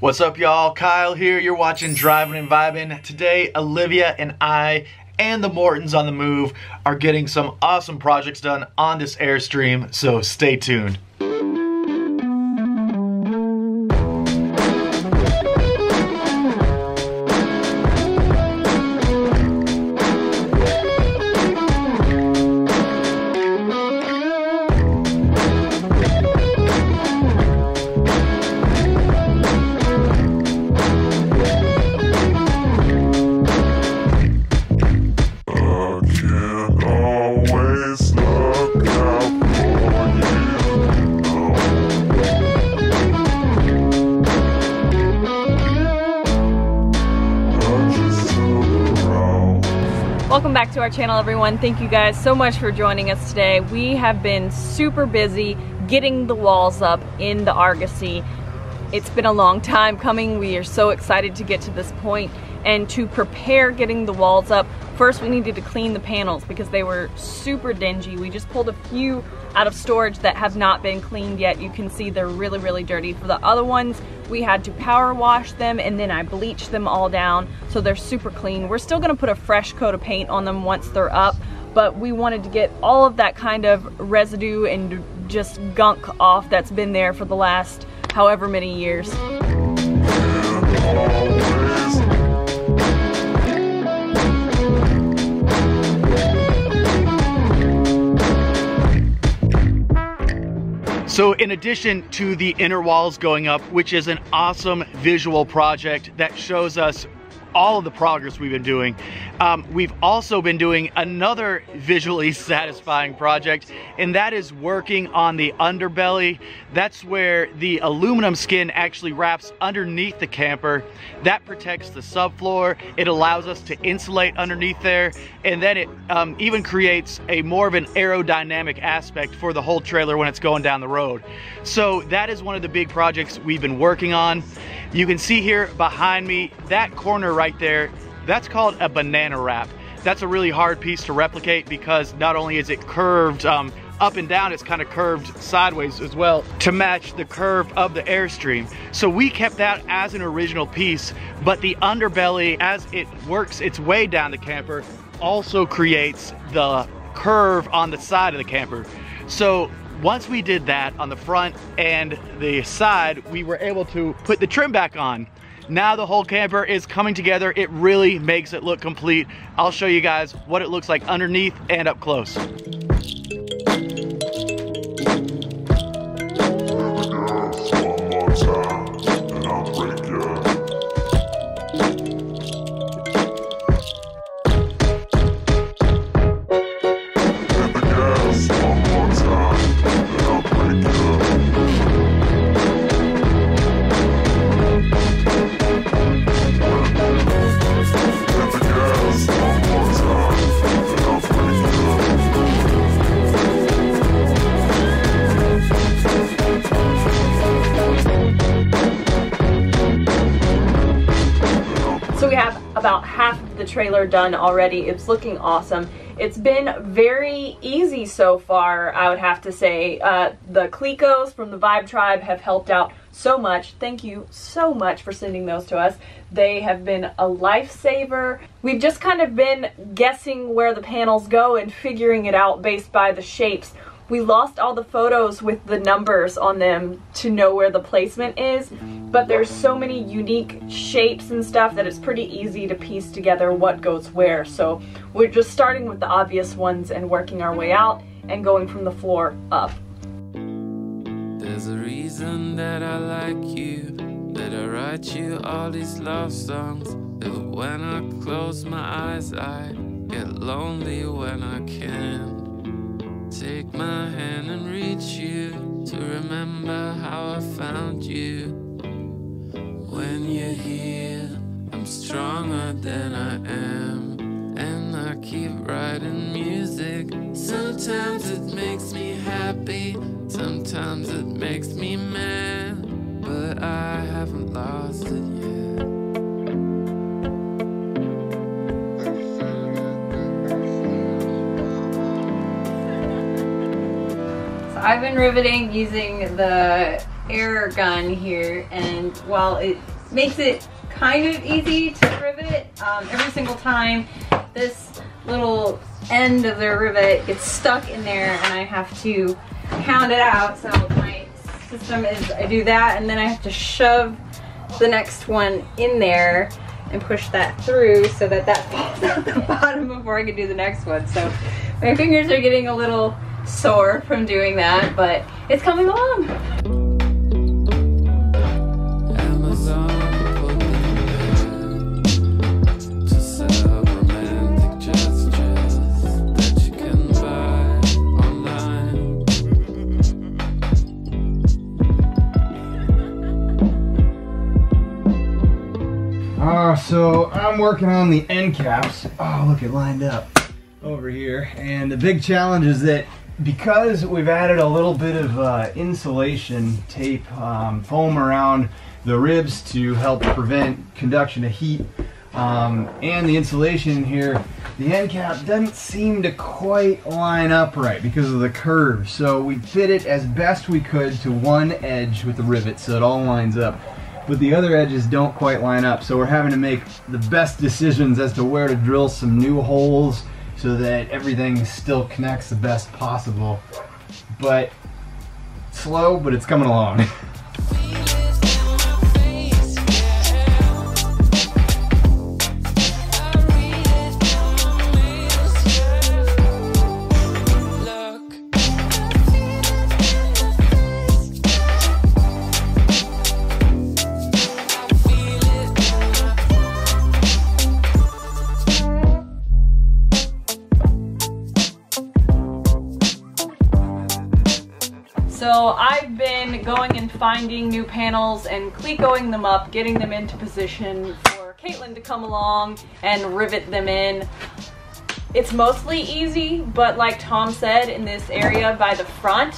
What's up, y'all? Kyle here. You're watching Drivin and Vibin. Today, Olivia and I and the Mortons on the move are getting some awesome projects done on this Airstream, so stay tuned. Welcome back to our channel, everyone. Thank you guys so much for joining us today. We have been super busy getting the walls up in the Argosy. It's been a long time coming. We are so excited to get to this point, and to prepare getting the walls up, first we needed to clean the panels because they were super dingy. We just pulled a few out of storage that have not been cleaned yet. You can see they're really dirty. For the other ones, we had to power wash them, and then I bleached them all down so they're super clean. We're still gonna put a fresh coat of paint on them once they're up, but we wanted to get all of that kind of residue and just gunk off that's been there for the last however many years. So in addition to the inner walls going up, which is an awesome visual project that shows us all of the progress we've been doing, we've also been doing another visually satisfying project, and that is working on the underbelly. That's where the aluminum skin actually wraps underneath the camper. That protects the subfloor. It allows us to insulate underneath there, and then it even creates a more of an aerodynamic aspect for the whole trailer when it's going down the road. So that is one of the big projects we've been working on. You can see here behind me, that corner right there, that's called a banana wrap. That's a really hard piece to replicate because not only is it curved up and down, it's kind of curved sideways as well to match the curve of the Airstream. So we kept that as an original piece, but the underbelly, as it works its way down the camper, also creates the curve on the side of the camper. So once we did that on the front and the side, we were able to put the trim back on. Now the whole camper is coming together. It really makes it look complete. I'll show you guys what it looks like underneath and up close. About half of the trailer done already. It's looking awesome. It's been very easy so far, I would have to say. The Clecos from the Vibe Tribe have helped out so much. Thank you so much for sending those to us. They have been a lifesaver. We've just kind of been guessing where the panels go and figuring it out based by the shapes. We lost all the photos with the numbers on them to know where the placement is, but there's so many unique shapes and stuff that it's pretty easy to piece together what goes where. So we're just starting with the obvious ones and working our way out and going from the floor up. There's a reason that I like you, that I write you all these love songs, that when I close my eyes I get lonely when I can. Take my hand and reach you to remember how I found you. When you're here, I'm stronger than I am, and I keep writing music. Sometimes it makes me happy, sometimes it makes me mad, but I haven't lost it yet. I've been riveting using the air gun here, and while it makes it kind of easy to rivet, every single time this little end of the rivet gets stuck in there and I have to pound it out. So my system is I do that and then I have to shove the next one in there and push that through so that that falls out the bottom before I can do the next one. So my fingers are getting a little sore from doing that, but it's coming along. So I'm working on the end caps. Oh, look, it lined up over here. And the big challenge is that because we've added a little bit of insulation tape, foam around the ribs to help prevent conduction of heat, and the insulation in here, the end cap doesn't seem to quite line up right because of the curve. So we fit it as best we could to one edge with the rivet so it all lines up. But the other edges don't quite line up, so we're having to make the best decisions as to where to drill some new holes so that everything still connects the best possible. But slow, but it's coming along. So I've been going and finding new panels and clecoing them up, getting them into position for Caitlin to come along and rivet them in. It's mostly easy, but like Tom said, in this area by the front,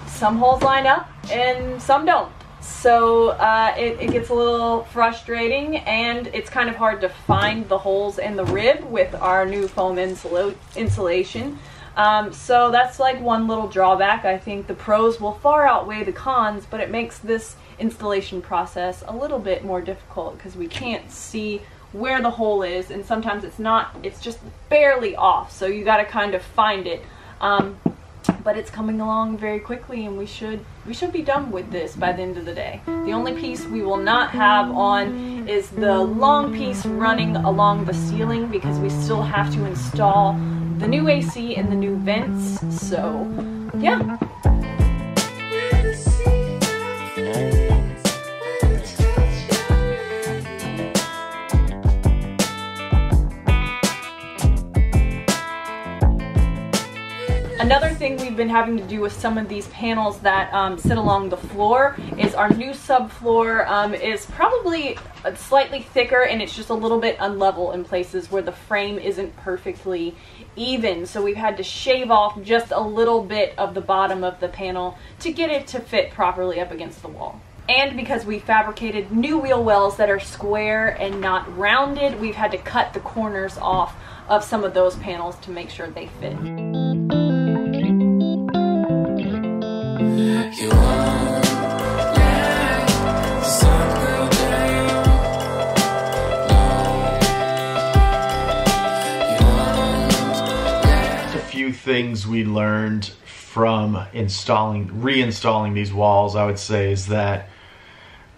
some holes line up and some don't. So it gets a little frustrating, and it's kind of hard to find the holes in the rib with our new foam insulation. So that's like one little drawback. I think the pros will far outweigh the cons, but it makes this installation process a little bit more difficult because we can't see where the hole is, and sometimes it's just barely off, so you got to kind of find it. But it's coming along very quickly, and we should be done with this by the end of the day. The only piece we will not have on is the long piece running along the ceiling, because we still have to install the new AC and the new vents. So yeah. Another thing we've been having to do with some of these panels that sit along the floor is our new subfloor is probably slightly thicker, and it's just a little bit unlevel in places where the frame isn't perfectly even. So we've had to shave off just a little bit of the bottom of the panel to get it to fit properly up against the wall. And because we fabricated new wheel wells that are square and not rounded, we've had to cut the corners off of some of those panels to make sure they fit. Things we learned from reinstalling these walls, I would say, is that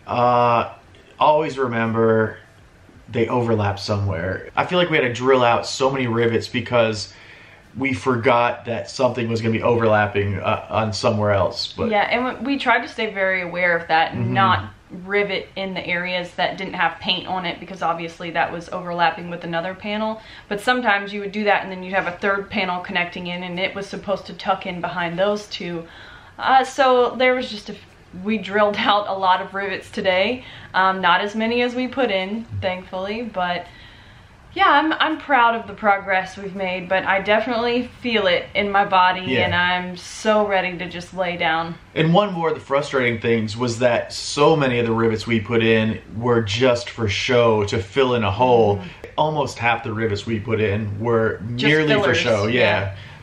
always remember they overlap somewhere. I feel like we had to drill out so many rivets because we forgot that something was going to be overlapping on somewhere else. But yeah, and we tried to stay very aware of that and not rivet in the areas that didn't have paint on it, because obviously that was overlapping with another panel. But sometimes you would do that and then you'd have a third panel connecting in, and it was supposed to tuck in behind those two. So there was just we drilled out a lot of rivets today. Not as many as we put in, thankfully, but yeah, I'm proud of the progress we've made, but I definitely feel it in my body, and I'm so ready to just lay down. And one more of the frustrating things was that so many of the rivets we put in were just for show, to fill in a hole. Almost half the rivets we put in were merely for show,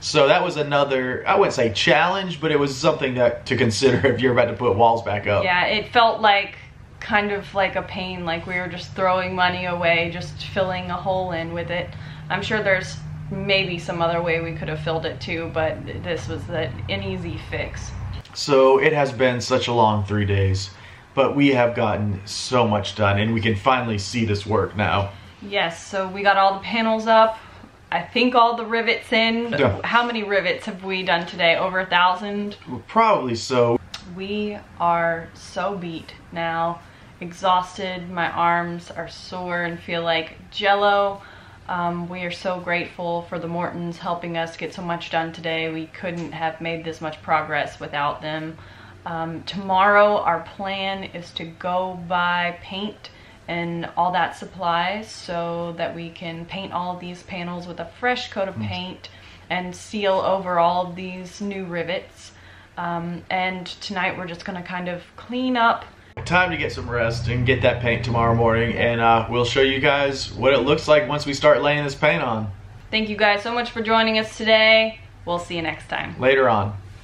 So that was another, I wouldn't say challenge, but it was something to consider if you're about to put walls back up. Yeah, it felt like kind of like a pain, like we were just throwing money away, just filling a hole in with it. I'm sure there's maybe some other way we could have filled it too, but this was an easy fix. So it has been such a long 3 days, but we have gotten so much done and we can finally see this work now. Yes, so we got all the panels up. I think all the rivets in. Yeah. How many rivets have we done today? Over 1,000? Probably so. We are so beat now, exhausted. My arms are sore and feel like jello. We are so grateful for the Mortons helping us get so much done today. We couldn't have made this much progress without them. Tomorrow our plan is to go buy paint and all that supplies so that we can paint all of these panels with a fresh coat of paint and seal over all of these new rivets. And tonight we're just gonna kind of clean up. Time to get some rest and get that paint tomorrow morning, and we'll show you guys what it looks like once we start laying this paint on. Thank you guys so much for joining us today. We'll see you next time. Later on.